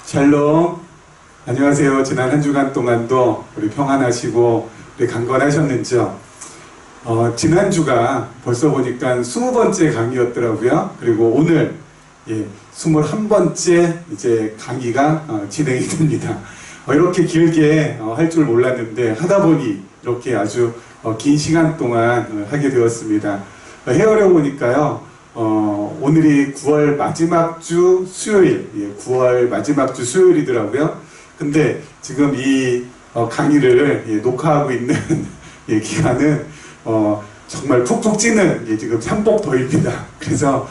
샬롬. 안녕하세요. 지난 한 주간 동안도 우리 평안하시고 우리 강건하셨는지요? 지난 주가 벌써 보니까 20번째 강의였더라고요. 그리고 오늘 21번째 이제 강의가 진행이 됩니다. 이렇게 길게 할 줄 몰랐는데 하다 보니 이렇게 아주 긴 시간 동안 하게 되었습니다. 헤아려 보니까요. 오늘이 9월 마지막 주 수요일, 9월 마지막 주 수요일이더라고요. 근데 지금 이 강의를 녹화하고 있는 기간은 정말 푹푹 찌는 지금 삼복더위입니다. 그래서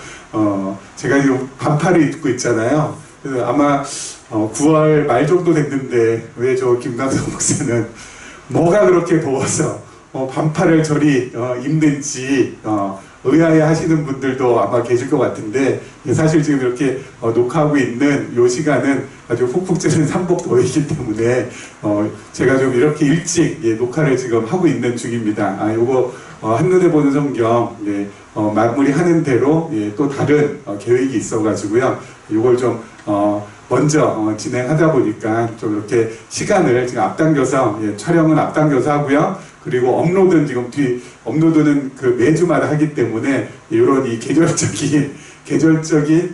제가 지금 반팔을 입고 있잖아요. 그래서 아마 9월 말 정도 됐는데 왜 저 김강석 목사는 뭐가 그렇게 더워서 반팔을 저리 입는지 의아해 하시는 분들도 아마 계실 것 같은데, 사실 지금 이렇게 녹화하고 있는 이 시간은 아주 푹푹 찌는 삼복더위이기 때문에 제가 좀 이렇게 일찍 녹화를 지금 하고 있는 중입니다. 요거 한눈에 보는 성경 마무리하는 대로 또 다른 계획이 있어가지고요. 이걸 좀 먼저 진행하다 보니까 좀 이렇게 시간을 지금 앞당겨서 촬영은 앞당겨서 하고요. 그리고 업로드는 지금 업로드는 그 매주마다 하기 때문에 이런 이 계절적인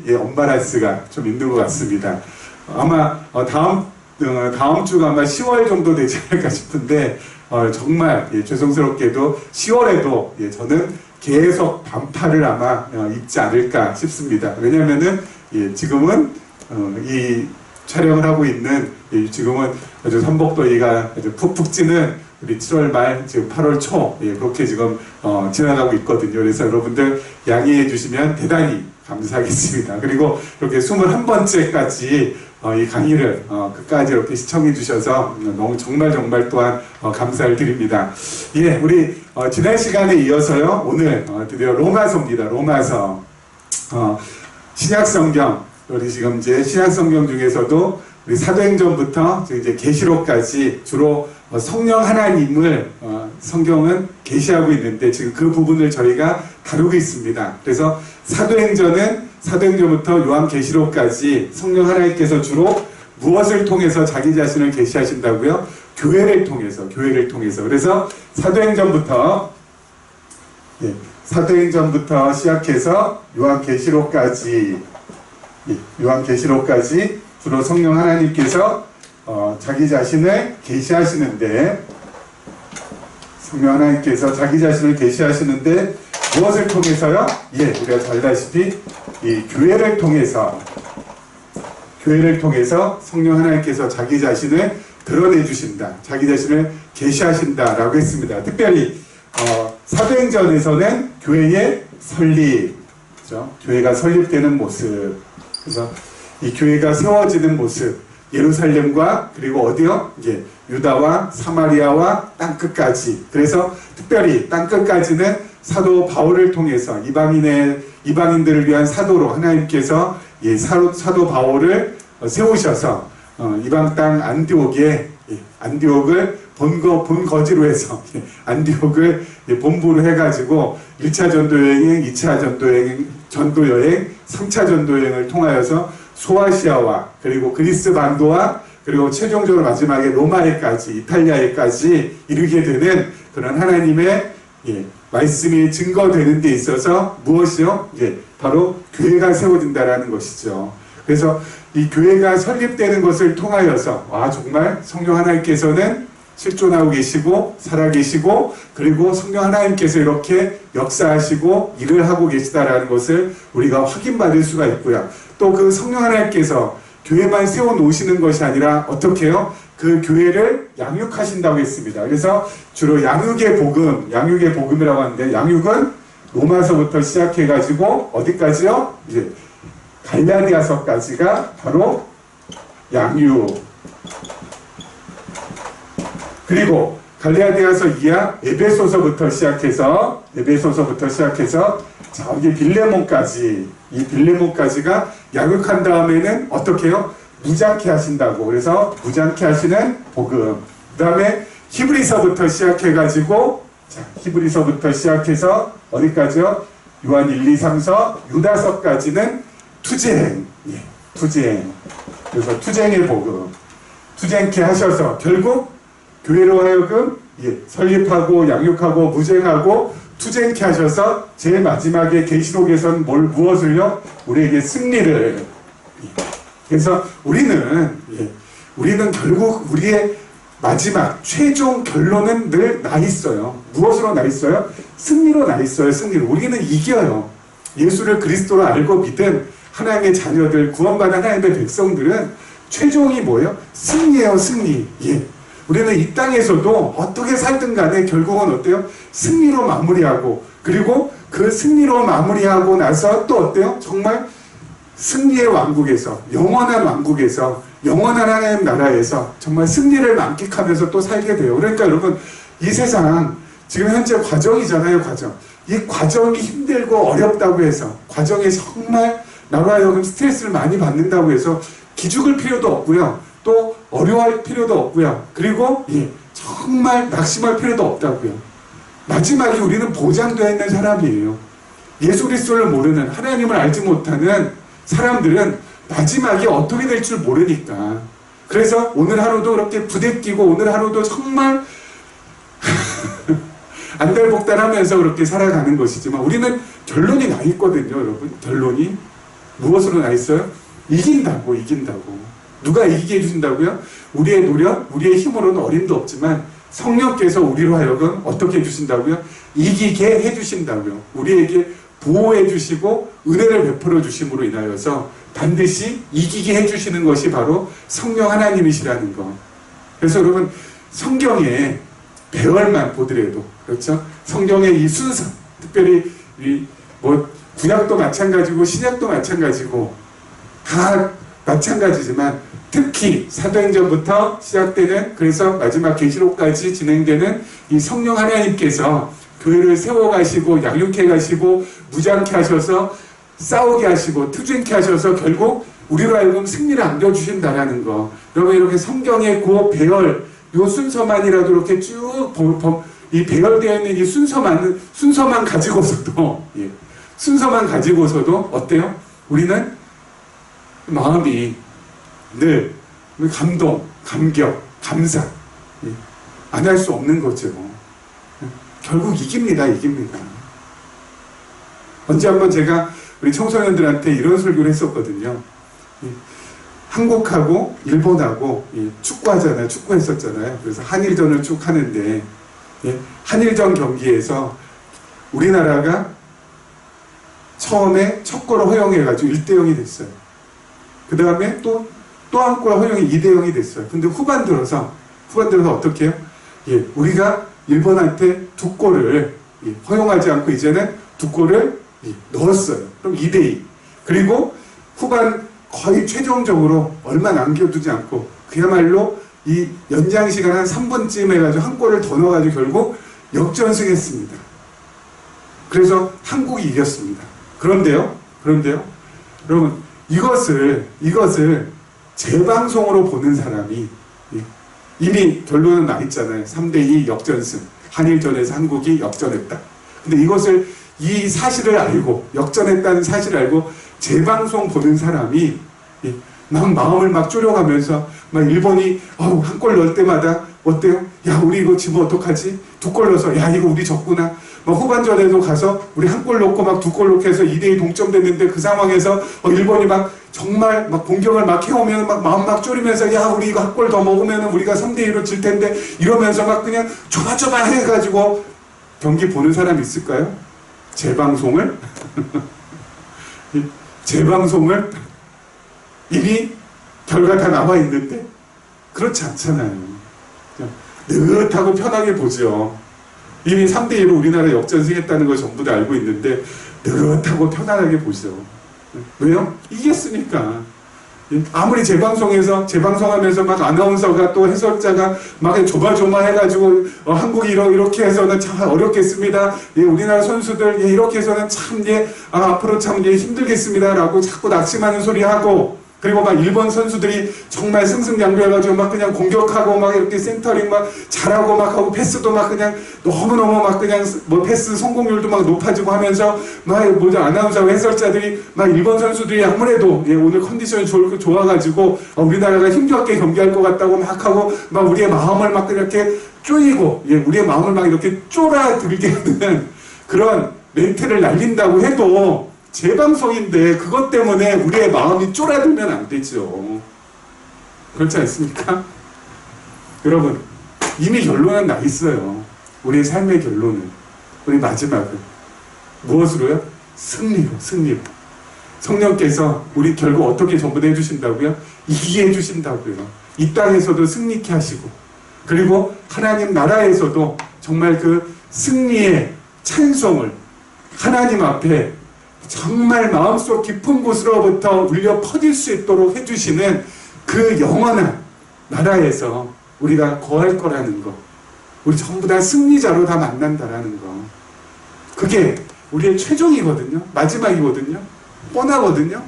언밸런스가 좀 있는 것 같습니다. 아마 다음 주가 아마 10월 정도 되지 않을까 싶은데 정말 죄송스럽게도 10월에도 저는 계속 반팔을 아마 입지 않을까 싶습니다. 왜냐면은 지금은 이 촬영을 하고 있는 지금은 아주 삼복더위가 아주 푹푹 찌는 우리 7월 말 지금 8월 초 그렇게 지금 지나가고 있거든요. 그래서 여러분들 양해해 주시면 대단히 감사하겠습니다. 그리고 이렇게 21번째까지 이 강의를 끝까지 이렇게 시청해 주셔서 너무 정말 또한 감사를 드립니다. 우리 지난 시간에 이어서요, 오늘 드디어 로마서입니다. 로마서. 신약성경, 우리 지금 이제 신약성경 중에서도 우리 사도행전부터 이제 계시록까지 주로 성령 하나님을 성경은 계시하고 있는데 지금 그 부분을 저희가 다루고 있습니다. 그래서 사도행전부터 요한계시록까지 성령 하나님께서 주로 무엇을 통해서 자기 자신을 계시하신다고요? 교회를 통해서. 그래서 사도행전부터 시작해서 요한계시록까지 주로 성령 하나님께서 자기 자신을 계시하시는데, 성령 하나님께서 자기 자신을 계시하시는데 무엇을 통해서요? 우리가 잘 알다시피 이 교회를 통해서 성령 하나님께서 자기 자신을 드러내 주신다, 자기 자신을 계시하신다라고 했습니다. 특별히 사도행전에서는 교회의 설립, 그렇죠? 교회가 설립되는 모습, 그래서 이 교회가 세워지는 모습, 예루살렘과 그리고 어디요? 유다와 사마리아와 땅끝까지. 그래서 특별히 땅끝까지는 사도 바울을 통해서 이방인들을 위한 사도로 하나님께서 사도 바울을 세우셔서 이방 땅 안디옥을 본거지로 해서 안디옥을 본부로 해가지고 1차 전도여행, 2차 전도여행, 3차 전도여행을 통하여서 소아시아와 그리고 그리스 반도와 그리고 최종적으로 마지막에 로마에까지, 이탈리아에까지 이르게 되는 그런 하나님의 말씀이 증거되는 데 있어서 무엇이요? 바로 교회가 세워진다라는 것이죠. 그래서 이 교회가 설립되는 것을 통하여서 정말 성령 하나님께서는 실존하고 계시고 살아계시고 그리고 성령 하나님께서 이렇게 역사하시고 일을 하고 계시다라는 것을 우리가 확인받을 수가 있고요. 또 그 성령 하나님께서 교회만 세워놓으시는 것이 아니라 어떻게 해요? 그 교회를 양육하신다고 했습니다. 그래서 주로 양육의 복음이라고 하는데, 양육은 로마서부터 시작해가지고 어디까지요? 갈라디아서까지가 바로 양육. 그리고 갈라디아서 이하 에베소서부터 시작해서 저기 빌레몬까지, 이 빌레몬까지가 양육한 다음에는 어떻게 해요? 무장케 하신다고. 그래서 무장케 하시는 복음. 그 다음에 히브리서부터 시작해가지고, 히브리서부터 시작해서 어디까지요? 요한 1, 2, 3서, 유다서까지는 투쟁. 그래서 투쟁의 복음, 투쟁케 하셔서 결국 교회로 하여금 설립하고 양육하고 무쟁하고 투쟁케 하셔서 제일 마지막에 계시록에서는 무엇을요? 우리에게 승리를. 그래서 우리는 결국 우리의 마지막 최종 결론은 늘 나 있어요. 무엇으로 나 있어요? 승리로 나 있어요. 승리로. 우리는 이겨요. 예수를 그리스도로 알고 믿은 하나님의 자녀들, 구원받은 하나님의 백성들은 최종이 뭐예요? 승리예요. 승리. 우리는 이 땅에서도 어떻게 살든 간에 결국은 어때요? 승리로 마무리하고, 그리고 그 승리로 마무리하고 나서 또 어때요? 정말 승리의 왕국에서, 영원한 왕국에서, 영원한 하나님 나라에서 정말 승리를 만끽하면서 또 살게 돼요. 그러니까 여러분, 이 세상 지금 현재 과정이잖아요. 과정. 이 과정이 힘들고 어렵다고 해서, 과정에 정말 나로 하여금 스트레스를 많이 받는다고 해서 기죽을 필요도 없고요. 또 어려워할 필요도 없고요. 그리고 정말 낙심할 필요도 없다고요. 마지막에 우리는 보장되어 있는 사람이에요. 예수 그리스도를 모르는, 하나님을 알지 못하는 사람들은 마지막이 어떻게 될 줄 모르니까. 그래서 오늘 하루도 그렇게 부대끼고 오늘 하루도 정말 안달복달하면서 그렇게 살아가는 것이지만 우리는 결론이 나 있거든요. 여러분, 결론이 무엇으로 나 있어요? 이긴다고. 누가 이기게 해주신다고요? 우리의 노력, 우리의 힘으로는 어림도 없지만 성령께서 우리로 하여금 어떻게 해주신다고요? 이기게 해주신다고요. 우리에게 보호해 주시고 은혜를 베풀어 주심으로 인하여서 반드시 이기게 해주시는 것이 바로 성령 하나님이시라는 거. 그래서 여러분, 성경의 배열만 보더라도, 그렇죠? 성경의 이 순서, 특별히 구약도 마찬가지고 신약도 마찬가지고 다 마찬가지지만 특히 사도행전부터 시작되는, 그래서 마지막 계시록까지 진행되는 이 성령 하나님께서 교회를 세워가시고 양육해 가시고 무장케 하셔서 싸우게 하시고 투쟁케 하셔서 결국 우리로 하여금 승리를 안겨주신다라는 거. 여러분, 이렇게 성경의 그 배열, 요 순서만이라도 이렇게 쭉 이 배열되어 있는 이 순서만 가지고서도 순서만 가지고서도 어때요? 우리는 마음이 늘 감동, 감격, 감사 안 할 수 없는 거죠. 결국 이깁니다. 언제 한번 제가 우리 청소년들한테 이런 설교를 했었거든요. 한국하고 일본하고 축구하잖아요. 축구했었잖아요. 그래서 한일전을 쭉 하는데 한일전 경기에서 우리나라가 처음에 첫 골을 허용해가지고 1대0이 됐어요. 그 다음에 또 한 골 허용이 2대0이 됐어요. 근데 후반 들어서 어떻게 해요? 우리가 일본한테 2골을 허용하지 않고 이제는 2골을 넣었어요. 그럼 2대2. 그리고 후반 거의 최종적으로 얼마 남겨두지 않고 그야말로 이 연장 시간 한 3분쯤 해가지고 한 골을 더 넣어가지고 결국 역전승했습니다. 그래서 한국이 이겼습니다. 그런데요, 여러분, 이것을 재방송으로 보는 사람이 이미 결론은 나 있잖아요. 3대2 역전승. 한일전에서 한국이 역전했다. 근데 이 사실을 알고, 역전했다는 사실을 알고 재방송 보는 사람이 막 마음을 막 졸여가면서 막 일본이 한 골 넣을 때마다 어때요? 야, 우리 이거 지금 어떡하지? 2골 넣어서 야, 이거 우리 졌구나. 막 후반전에도 가서 우리 한 골 넣고 막 2골 넣고 해서 2대2 동점됐는데 그 상황에서 일본이 막 정말 막 공격을 막 해오면 막 마음 막 졸이면서 야, 우리 이거 한 골 더 먹으면 우리가 3대2로 질 텐데 이러면서 막 그냥 조마조마 해가지고 경기 보는 사람 있을까요? 재방송을 이미 결과 다 나와 있는데 그렇지 않잖아요. 느긋하고 편하게 보죠. 이미 3대2로 우리나라 역전승했다는 걸 전부 다 알고 있는데 느긋하고 편안하게 보죠. 왜요? 이겼으니까. 아무리 재방송하면서 막 아나운서가 또 해설자가 막 조마조마해가지고 한국이 이렇게 해서는 참 어렵겠습니다. 우리나라 선수들 이렇게 해서는 참 앞으로 참 힘들겠습니다라고 자꾸 낙심하는 소리 하고, 그리고 막 일본 선수들이 정말 승승장구해가지고 막 그냥 공격하고 막 이렇게 센터링 막 잘하고 막 하고 패스도 막 그냥 너무너무 막 그냥 뭐 패스 성공률도 막 높아지고 하면서 막 뭐죠 아나운서하고 해설자들이 막 일본 선수들이 아무래도 예, 오늘 컨디션이 좋아가지고 우리나라가 힘겹게 경기할 것 같다고 막 하고 막 우리의 마음을 막 이렇게 쪼이고 예, 우리의 마음을 막 이렇게 쫄아들게 하는 그런 멘트를 날린다고 해도 제 방송인데 그것 때문에 우리의 마음이 쫄아들면 안 되죠. 그렇지 않습니까? 여러분 이미 결론은 나 있어요. 우리의 삶의 결론은 우리 마지막은 무엇으로요? 승리로. 성령께서 우리 결국 어떻게 전부 해주신다고요? 이기게 해주신다고요. 이 땅에서도 승리케 하시고 그리고 하나님 나라에서도 정말 그 승리의 찬송을 하나님 앞에 정말 마음속 깊은 곳으로부터 울려 퍼질 수 있도록 해주시는 그 영원한 나라에서 우리가 거할 거라는 거, 우리 전부 다 승리자로 다 만난다라는 거, 그게 우리의 최종이거든요. 마지막이거든요. 뻔하거든요.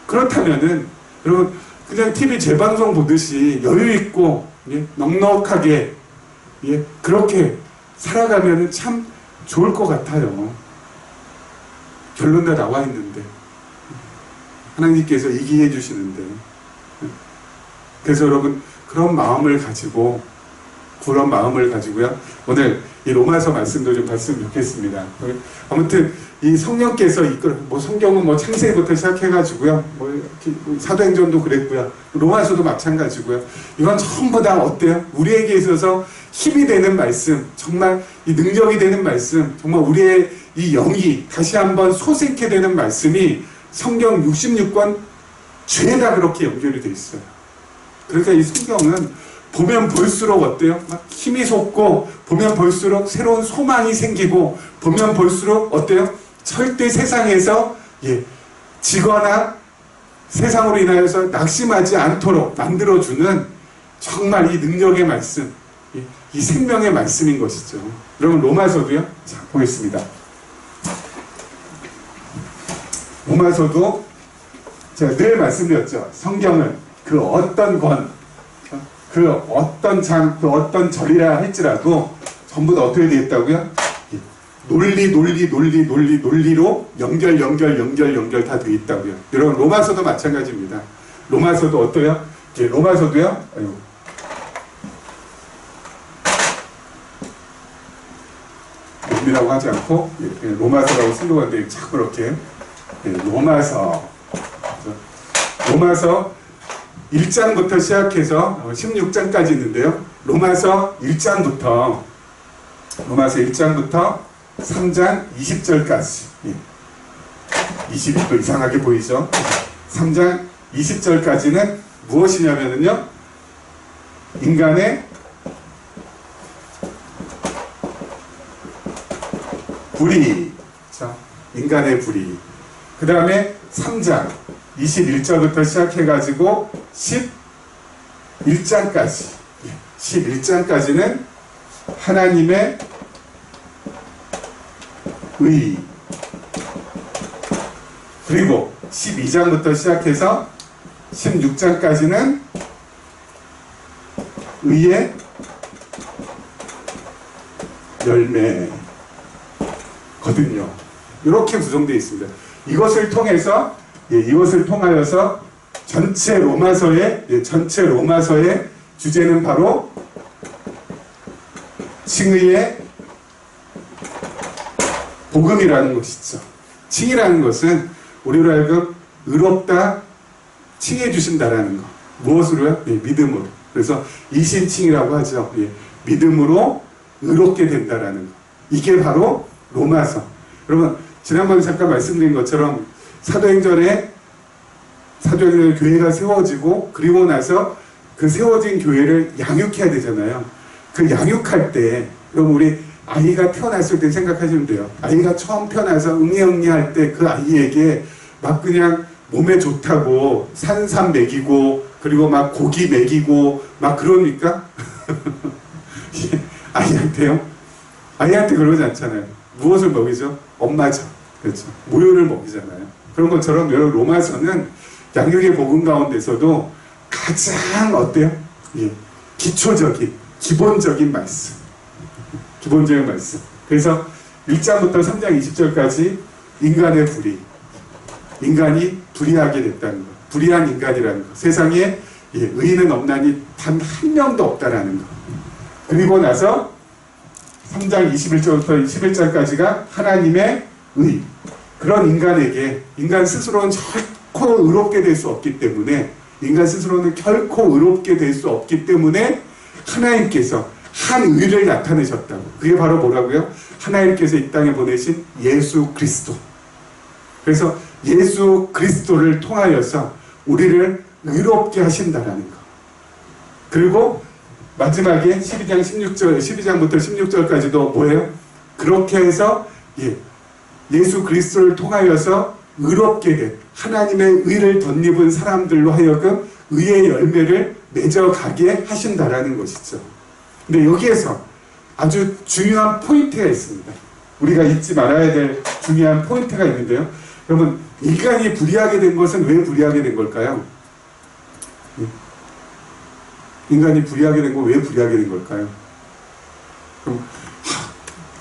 그렇다면은 여러분 그냥 TV 재방송 보듯이 여유 있고 예, 넉넉하게 예, 그렇게 살아가면은 참 좋을 것 같아요. 결론 다 나와 있는데 하나님께서 이기게 해주시는데 그래서 여러분 그런 마음을 가지고요 오늘 이 로마서 말씀도 좀 봤으면 좋겠습니다. 아무튼 이 성령께서 뭐 성경은 뭐 창세기부터 시작해가지고요 뭐 사도행전도 그랬고요 로마서도 마찬가지고요 이건 전부 다 어때요? 우리에게 있어서 힘이 되는 말씀, 정말 이 능력이 되는 말씀, 정말 우리의 이 영이 다시 한번 솟게 되는 말씀이 성경 66권 죄다 그렇게 연결이 돼 있어요. 그러니까 이 성경은 보면 볼수록 어때요? 막 힘이 솟고 보면 볼수록 새로운 소망이 생기고 보면 볼수록 어때요? 절대 세상에서 지거나 세상으로 인하여서 낙심하지 않도록 만들어주는 정말 이 능력의 말씀, 이 생명의 말씀인 것이죠. 여러분 로마서도요. 자 보겠습니다. 로마서도 제가 늘 말씀드렸죠. 성경은 그 어떤 권, 그 어떤 장, 그 어떤 절이라 할지라도 전부 다 어떻게 되어 있다고요? 논리로 연결 다 되어 있다고요. 여러분 로마서도 마찬가지입니다. 로마서도 어때요? 로마서도요. 논리라고 하지 않고 로마서라고 쓴다는데 자꾸 이렇게 로마서 1장부터 시작해서 16장까지 있는데요. 로마서 1장부터 3장 20절까지 20도 이상하게 보이죠? 3장 20절까지는 무엇이냐면요 인간의 불의, 인간의 불의. 그 다음에 3장 21절부터 시작해가지고 11장까지는 하나님의 의. 그리고 12장부터 시작해서 16장까지는 의의 열매. 거든요. 이렇게 구성되어 있습니다. 이것을 통하여서 전체 로마서의 주제는 바로 칭의의 복음이라는 것이죠. 칭이라는 것은 우리로 하여금 의롭다 칭해 주신다라는 것. 무엇으로요? 믿음으로. 그래서 이신칭이라고 하죠. 믿음으로 의롭게 된다라는 것. 이게 바로 로마서. 여러분 지난번에 잠깐 말씀드린 것처럼 사도행전에 교회가 세워지고 그리고 나서 그 세워진 교회를 양육해야 되잖아요. 그 양육할 때 여러분 우리 아이가 태어났을 때 생각하시면 돼요. 아이가 처음 태어나서 응애응애할 때 그 아이에게 막 그냥 몸에 좋다고 산삼 먹이고 그리고 막 고기 먹이고 막 그러니까 아이한테요? 아이한테 그러지 않잖아요. 무엇을 먹이죠? 엄마죠. 그렇죠. 모유를 먹이잖아요. 그런 것처럼 여러분 로마서는 양육의 복음 가운데서도 가장 어때요? 예, 기초적인, 기본적인 말씀. 기본적인 말씀. 그래서 1장부터 3장 20절까지 인간의 불의. 인간이 불의하게 됐다는 것. 불의한 인간이라는 것. 세상에 예, 의인은 없나니 단 한 명도 없다라는 것. 그리고 나서 3장 21절부터 21장까지가 하나님의 의. 그런 인간에게 인간 스스로는 결코 의롭게 될 수 없기 때문에 인간 스스로는 결코 의롭게 될 수 없기 때문에 하나님께서 한 의를 나타내셨다고. 그게 바로 뭐라고요? 하나님께서 이 땅에 보내신 예수 그리스도. 그래서 예수 그리스도를 통하여서 우리를 의롭게 하신다라는 거. 그리고 마지막에 12장부터 16절까지도 뭐예요? 그렇게 해서 예수 그리스도를 통하여서 의롭게 된 하나님의 의를 덧입은 사람들로 하여금 의의 열매를 맺어가게 하신다라는 것이죠. 근데 여기에서 아주 중요한 포인트가 있습니다. 우리가 잊지 말아야 될 중요한 포인트가 있는데요. 여러분, 인간이 불의하게 된 것은 왜 불의하게 된 걸까요? 인간이 불의하게 된 건 왜 불의하게 된 걸까요? 그럼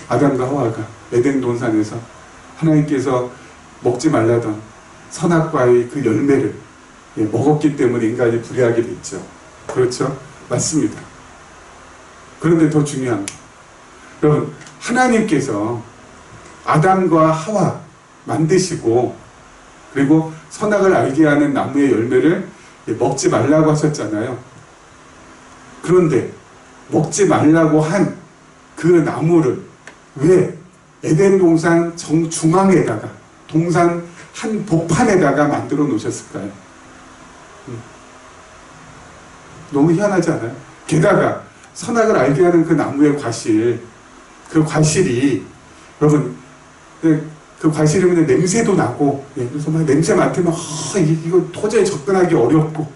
아담과 하와가 에덴 동산에서 하나님께서 먹지 말라던 선악과의 그 열매를 먹었기 때문에 인간이 불의하게 됐죠. 그렇죠? 맞습니다. 그런데 더 중요한 거, 여러분, 하나님께서 아담과 하와 만드시고 그리고 선악을 알게 하는 나무의 열매를 먹지 말라고 하셨잖아요. 그런데 먹지 말라고 한 그 나무를 왜 에덴 동산 정중앙에다가 동산 한 복판에다가 만들어 놓으셨을까요? 너무 희한하지 않아요? 게다가 선악을 알게 하는 그 나무의 과실, 그 과실이 여러분 그 과실이 그냥 냄새도 나고 그래서 막 냄새 맡으면 이거 도저히 접근하기 어렵고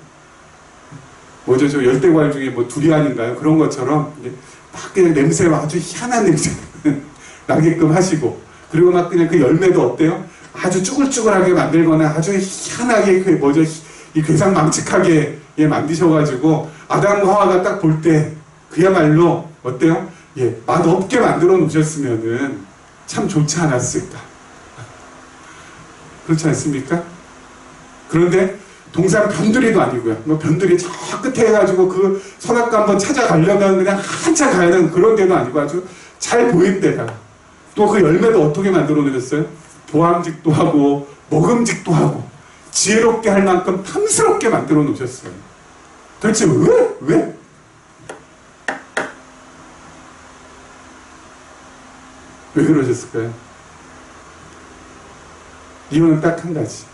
뭐죠? 저 열대과일 중에 뭐 두리안인가요? 그런 것처럼 막 그냥 냄새가 아주 희한한 냄새 나게끔 하시고 그리고 막 그냥 그 열매도 어때요? 아주 쭈글쭈글하게 만들거나 아주 희한하게 그 뭐죠? 이 괴상망측하게 만드셔가지고 아담과 하와가 딱 볼 때 그야말로 어때요? 맛없게 만들어 놓으셨으면은 참 좋지 않았을까? 그렇지 않습니까? 그런데 동산 변두리도 아니고요. 뭐 변두리 저 끝에 해가지고 그 선악과 한번 찾아가려면 그냥 한참 가야 되는 그런 데도 아니고 아주 잘 보이는 데다가 또 그 열매도 어떻게 만들어 놓으셨어요? 보암직도 하고 먹음직도 하고 지혜롭게 할 만큼 탐스럽게 만들어 놓으셨어요. 도대체 왜? 왜? 왜 그러셨을까요? 이유는 딱 한 가지.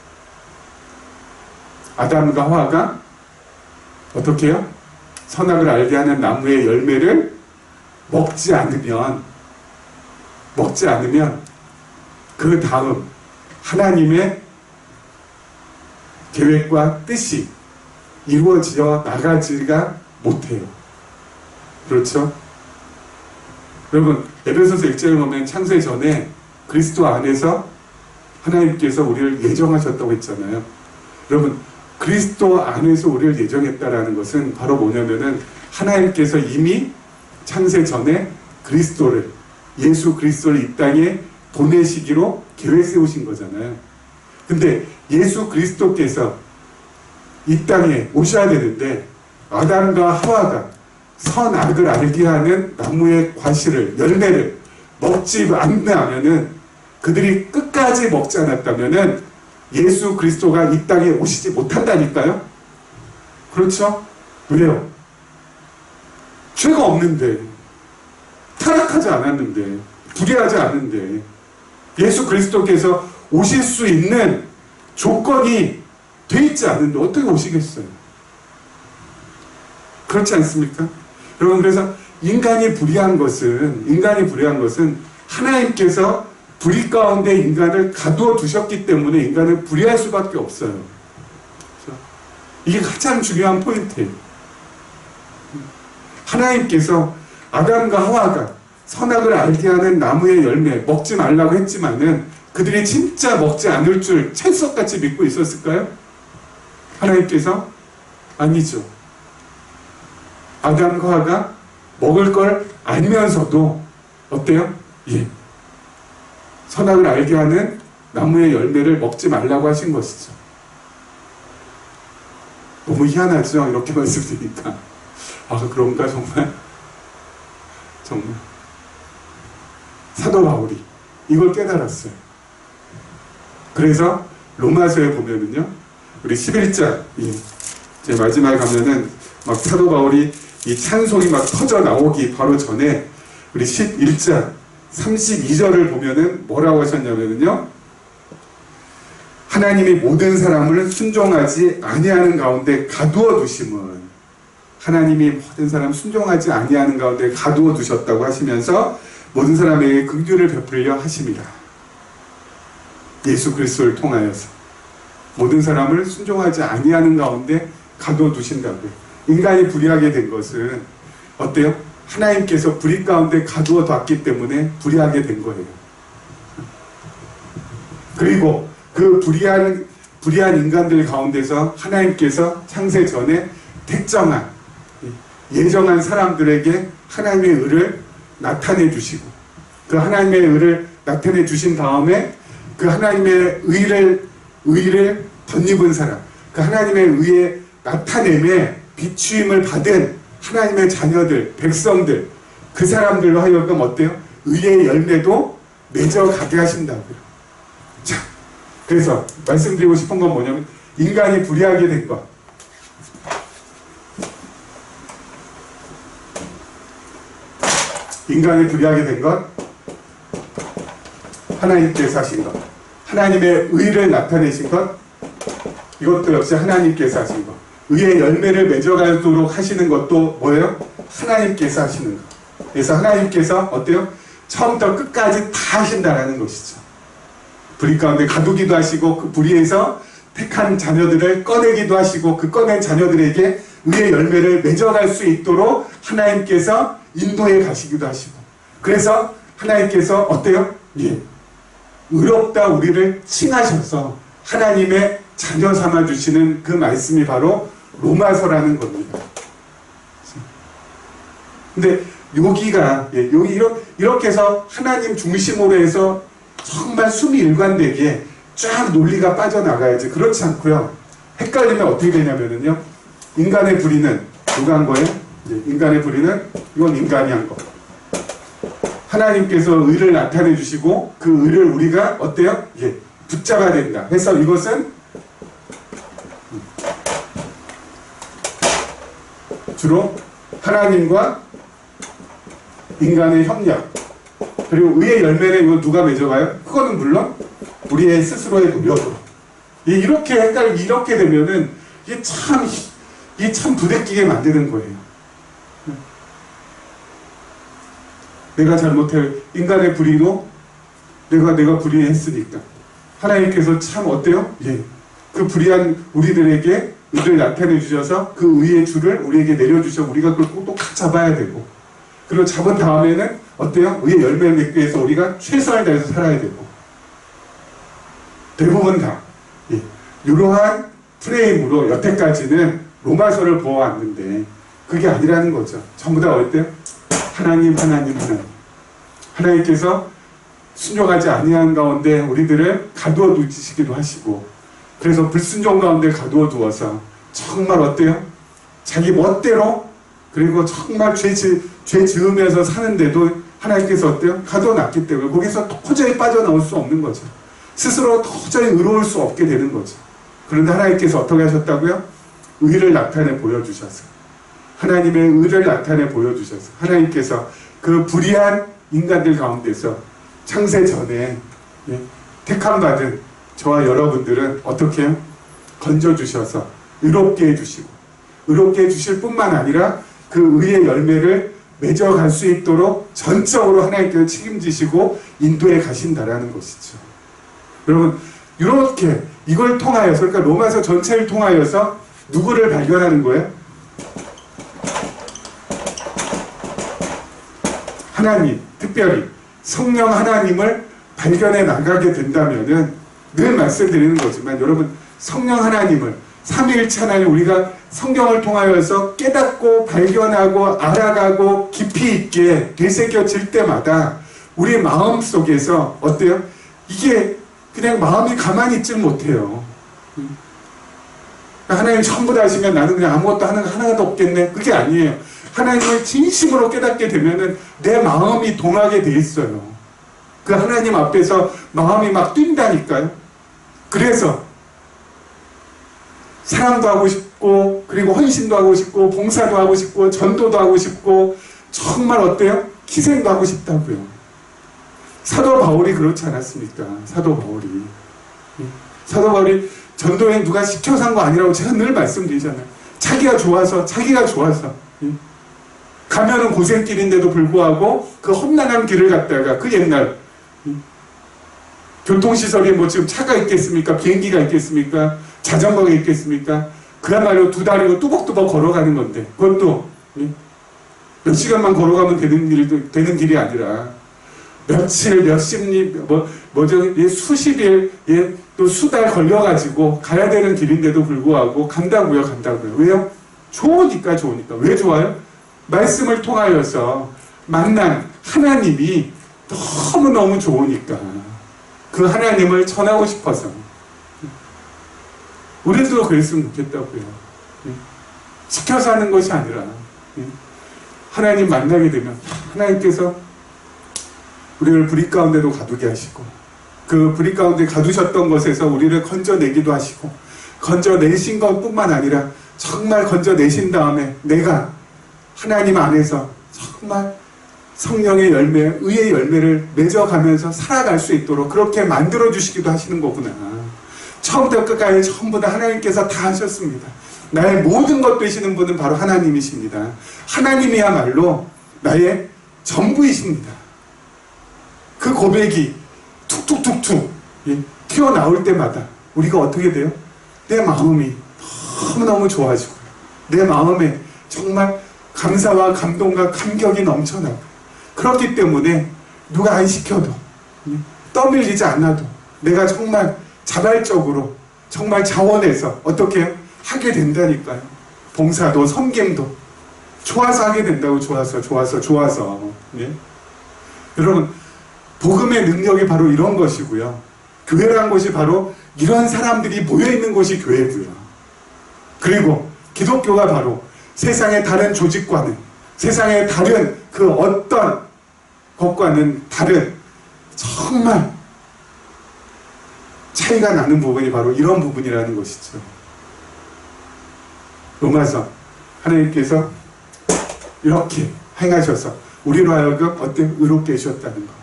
아담과 하와가 어떻게 해요? 선악을 알게 하는 나무의 열매를 먹지 않으면 그 다음 하나님의 계획과 뜻이 이루어져 나가지가 못해요. 그렇죠? 여러분, 에베소서 1장에 보면 창세 전에 그리스도 안에서 하나님께서 우리를 예정하셨다고 했잖아요. 여러분, 그리스도 안에서 우리를 예정했다라는 것은 바로 뭐냐면은 하나님께서 이미 창세 전에 그리스도를, 예수 그리스도를 이 땅에 보내시기로 계획 세우신 거잖아요. 근데 예수 그리스도께서 이 땅에 오셔야 되는데 아담과 하와가 선악을 알게 하는 나무의 과실을, 열매를 먹지 않으면은, 그들이 끝까지 먹지 않았다면은 예수 그리스도가 이 땅에 오시지 못한다니까요? 그렇죠? 왜요? 죄가 없는데, 타락하지 않았는데, 불의하지 않은데, 예수 그리스도께서 오실 수 있는 조건이 돼 있지 않은데 어떻게 오시겠어요? 그렇지 않습니까? 여러분, 그래서 인간이 불의한 것은 하나님께서 불의 가운데 인간을 가두어 두셨기 때문에 인간은 불의할 수밖에 없어요. 그렇죠? 이게 가장 중요한 포인트예요. 하나님께서 아담과 하와가 선악을 알게 하는 나무의 열매 먹지 말라고 했지만은 그들이 진짜 먹지 않을 줄 찰석같이 믿고 있었을까요? 하나님께서? 아니죠. 아담과 하와가 먹을 걸 알면서도 어때요? 예. 선악을 알게 하는 나무의 열매를 먹지 말라고 하신 것이죠. 너무 희한하죠? 이렇게 말씀드리니까. 아, 그런가, 정말? 정말. 사도 바울이 이걸 깨달았어요. 그래서 로마서에 보면은요, 우리 11장, 이제 마지막에 가면은 막 사도 바울이 이 찬송이 막 터져 나오기 바로 전에 우리 11장 32절을 보면은 뭐라고 하셨냐면요, 하나님이 모든 사람을 순종하지 아니하는 가운데 가두어 두심은, 하나님이 모든 사람 순종하지 아니하는 가운데 가두어 두셨다고 하시면서 모든 사람에게 긍휼을 베풀려 하심이라. 예수 그리스도를 통하여서 모든 사람을 순종하지 아니하는 가운데 가두어 두신다고요. 인간이 불의하게 된 것은 어때요? 하나님께서 불의 가운데 가두어 뒀기 때문에 불의하게 된 거예요. 그리고 그 불의한 인간들 가운데서 하나님께서 창세 전에 택정한, 예정한 사람들에게 하나님의 의를 나타내 주시고, 그 하나님의 의를 나타내 주신 다음에 그 하나님의 의를 덧입은 사람, 그 하나님의 의의 나타냄에 비추임을 받은 하나님의 자녀들, 백성들, 그 사람들로 하여금 어때요? 의의 열매도 맺어가게 하신다고요. 자, 그래서 말씀드리고 싶은 건 뭐냐면, 인간이 불의하게 된 것, 인간이 불의하게 된 것, 하나님께서 하신 것, 하나님의 의를 나타내신 것, 이것도 역시 하나님께서 하신 것. 의의 열매를 맺어가도록 하시는 것도 뭐예요? 하나님께서 하시는 것. 그래서 하나님께서 어때요? 처음부터 끝까지 다 하신다라는 것이죠. 불의 가운데 가두기도 하시고, 그 불의에서 택한 자녀들을 꺼내기도 하시고, 그 꺼낸 자녀들에게 의의 열매를 맺어갈 수 있도록 하나님께서 인도해 가시기도 하시고, 그래서 하나님께서 어때요? 예. 의롭다 우리를 칭하셔서 하나님의 자녀 삼아주시는 그 말씀이 바로 로마서라는 겁니다. 근데 여기가, 여기 이렇게 해서 하나님 중심으로 해서 정말 숨이 일관되게 쫙 논리가 빠져나가야지. 그렇지 않고요, 헷갈리면 어떻게 되냐면요, 인간의 불의는 누가 한 거예요? 인간의 불의는 이건 인간이 한 거. 하나님께서 의를 나타내 주시고 그 의를 우리가 어때요? 붙잡아야 된다. 그래서 이것은 주로 하나님과 인간의 협력, 그리고 의의 열매를 이거 누가 맺어가요? 그거는 물론 우리의 스스로의 노력으로. 이렇게 되면은 이게 참 부대끼게 만드는 거예요. 내가 잘못해, 인간의 불의도 내가 불의했으니까 하나님께서 참 어때요? 그 불의한 우리들에게 의를 나타내 주셔서 그 의의 줄을 우리에게 내려주셔 우리가 그걸 꼭 잡아야 되고, 그리고 잡은 다음에는 어때요? 의의 열매를 맺기 위해서 우리가 최선을 다해서 살아야 되고, 대부분 다 이러한 프레임으로 여태까지는 로마서를 보아왔는데 그게 아니라는 거죠. 전부 다 어때요? 하나님께서 순종하지 아니한 가운데 우리들을 가두어 두시기도 하시고, 그래서 불순종 가운데 가두어 두어서 정말 어때요? 자기 멋대로, 그리고 정말 죄 지으면서 사는데도 하나님께서 어때요? 가두어 놨기 때문에 거기서 도저히 빠져나올 수 없는 거죠. 스스로 도저히 의로울 수 없게 되는 거죠. 그런데 하나님께서 어떻게 하셨다고요? 의를 나타내 보여주셔서, 하나님의 의를 나타내 보여주셔서 하나님께서 그 불의한 인간들 가운데서 창세 전에 택함받은 저와 여러분들은 어떻게 해요? 건져주셔서 의롭게 해주시고, 의롭게 해주실 뿐만 아니라 그 의의 열매를 맺어갈 수 있도록 전적으로 하나님께서 책임지시고 인도해 가신다라는 것이죠. 여러분, 이렇게 이걸 통하여서, 그러니까 로마서 전체를 통하여서 누구를 발견하는 거예요? 하나님, 특별히 성령 하나님을 발견해 나가게 된다면은, 늘 말씀드리는 거지만 여러분, 성령 하나님을 삼위일체 하나님 우리가 성경을 통하여서 깨닫고 발견하고 알아가고 깊이 있게 되새겨질 때마다 우리 마음 속에서 어때요? 이게 그냥 마음이 가만히 있질 못해요. 하나님 전부 다 하시면 나는 그냥 아무것도 하나도 없겠네. 그게 아니에요. 하나님을 진심으로 깨닫게 되면은 내 마음이 동하게 돼 있어요. 그 하나님 앞에서 마음이 막 뛴다니까요. 그래서 사랑도 하고 싶고, 그리고 헌신도 하고 싶고, 봉사도 하고 싶고, 전도도 하고 싶고, 정말 어때요? 희생도 하고 싶다고요. 사도 바울이 그렇지 않았습니까? 사도 바울이 전도에 누가 시켜서 한 거 아니라고 제가 늘 말씀드리잖아요. 자기가 좋아서 가면은 고생길인데도 불구하고 그 험난한 길을 갔다가 그 옛날 교통시설이 뭐 지금 차가 있겠습니까? 비행기가 있겠습니까? 자전거가 있겠습니까? 그야말로 두 다리로 뚜벅뚜벅 걸어가는 건데 그것도 몇 시간만 걸어가면 되는 길이 아니라 며칠, 몇십리, 수십일, 또 수달 걸려가지고 가야 되는 길인데도 불구하고 간다고요. 왜요? 좋으니까. 왜 좋아요? 말씀을 통하여서 만난 하나님이 너무너무 좋으니까 그 하나님을 전하고 싶어서 우리도 그랬으면 좋겠다고요. 시켜서 하는 것이 아니라 하나님 만나게 되면 하나님께서 우리를 불의 가운데도 가두게 하시고 그 불의 가운데 가두셨던 것에서 우리를 건져내기도 하시고 건져내신 것뿐만 아니라 정말 건져내신 다음에 내가 하나님 안에서 정말 성령의 열매, 의의 열매를 맺어가면서 살아갈 수 있도록 그렇게 만들어주시기도 하시는 거구나. 처음부터 끝까지 전부 다 하나님께서 다 하셨습니다. 나의 모든 것 되시는 분은 바로 하나님이십니다. 하나님이야말로 나의 전부이십니다. 그 고백이 툭툭툭툭 튀어나올 때마다 우리가 어떻게 돼요? 내 마음이 너무너무 좋아지고 내 마음에 정말 감사와 감동과 감격이 넘쳐나고 그렇기 때문에 누가 안 시켜도 떠밀리지 않아도 내가 정말 자발적으로 정말 자원해서 어떻게 하게 된다니까요. 봉사도 섬김도 좋아서 하게 된다고. 좋아서 여러분 복음의 능력이 바로 이런 것이고요. 교회란 것이 바로 이런 사람들이 모여있는 것이 교회고요. 그리고 기독교가 바로 세상의 다른 조직과는 세상의 다른 그 어떤 것과는 다른 정말 차이가 나는 부분이 바로 이런 부분이라는 것이죠. 로마서 하나님께서 이렇게 행하셔서 우리로 하여금 어떤 의롭게 해주셨다는 것,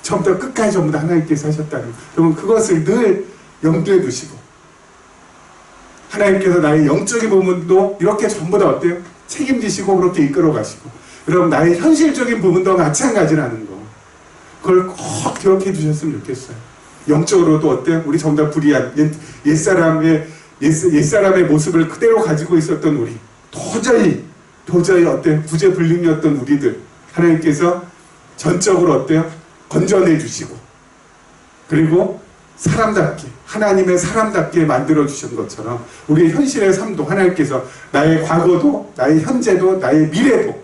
처음부터 끝까지 전부 다 하나님께서 하셨다는 것, 여러분 그것을 늘 염두에 두시고 하나님께서 나의 영적인 부분도 이렇게 전부 다 어때요? 책임지시고 그렇게 이끌어 가시고 여러분 나의 현실적인 부분도 마찬가지라는 거, 그걸 꼭 기억해 주셨으면 좋겠어요. 영적으로도 어때요? 우리 전부 다 불의한 옛사람의 모습을 그대로 가지고 있었던 우리, 도저히 어때요? 구제불능이었던 우리들 하나님께서 전적으로 어때요? 건져내 주시고 그리고 사람답게 하나님의 사람답게 만들어 주신 것처럼 우리의 현실의 삶도 하나님께서 나의 과거도 나의 현재도 나의 미래도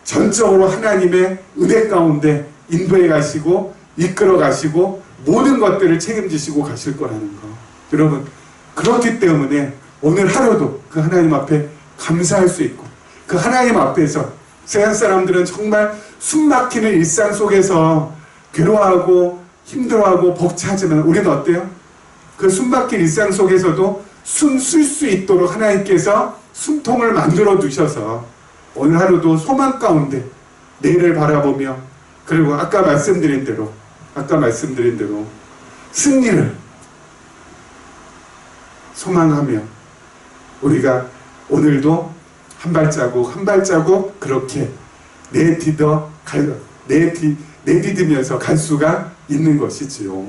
전적으로 하나님의 은혜 가운데 인도해 가시고 이끌어 가시고 모든 것들을 책임지시고 가실 거라는 거. 여러분 그렇기 때문에 오늘 하루도 그 하나님 앞에 감사할 수 있고 그 하나님 앞에서 세상 사람들은 정말 숨막히는 일상 속에서 괴로워하고 힘들어하고 벅차지만 우리는 어때요? 그 숨막힌 일상 속에서도 숨 쉴 수 있도록 하나님께서 숨통을 만들어 두셔서 오늘 하루도 소망 가운데 내일을 바라보며 그리고 아까 말씀드린 대로 승리를 소망하며 우리가 오늘도 한 발자국 그렇게 내디디면서 갈 수가 있는 것이지요.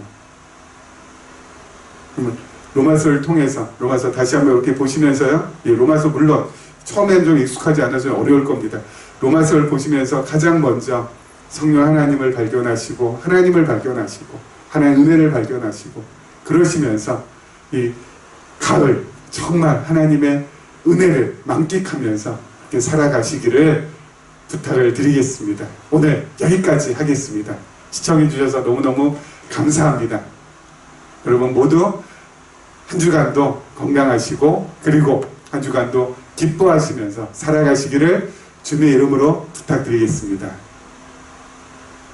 그러면 로마서를 통해서 로마서 다시 한번 이렇게 보시면서요. 로마서 물론 처음엔 좀 익숙하지 않아서 어려울 겁니다. 로마서를 보시면서 가장 먼저 성령 하나님을 발견하시고 하나님을 발견하시고 하나님의 은혜를 발견하시고 그러시면서 이 가을 정말 하나님의 은혜를 만끽하면서 이렇게 살아가시기를 부탁을 드리겠습니다. 오늘 여기까지 하겠습니다. 시청해 주셔서 너무너무 감사합니다. 여러분 모두 한 주간도 건강하시고 그리고 한 주간도 기뻐하시면서 살아가시기를 주님의 이름으로 부탁드리겠습니다.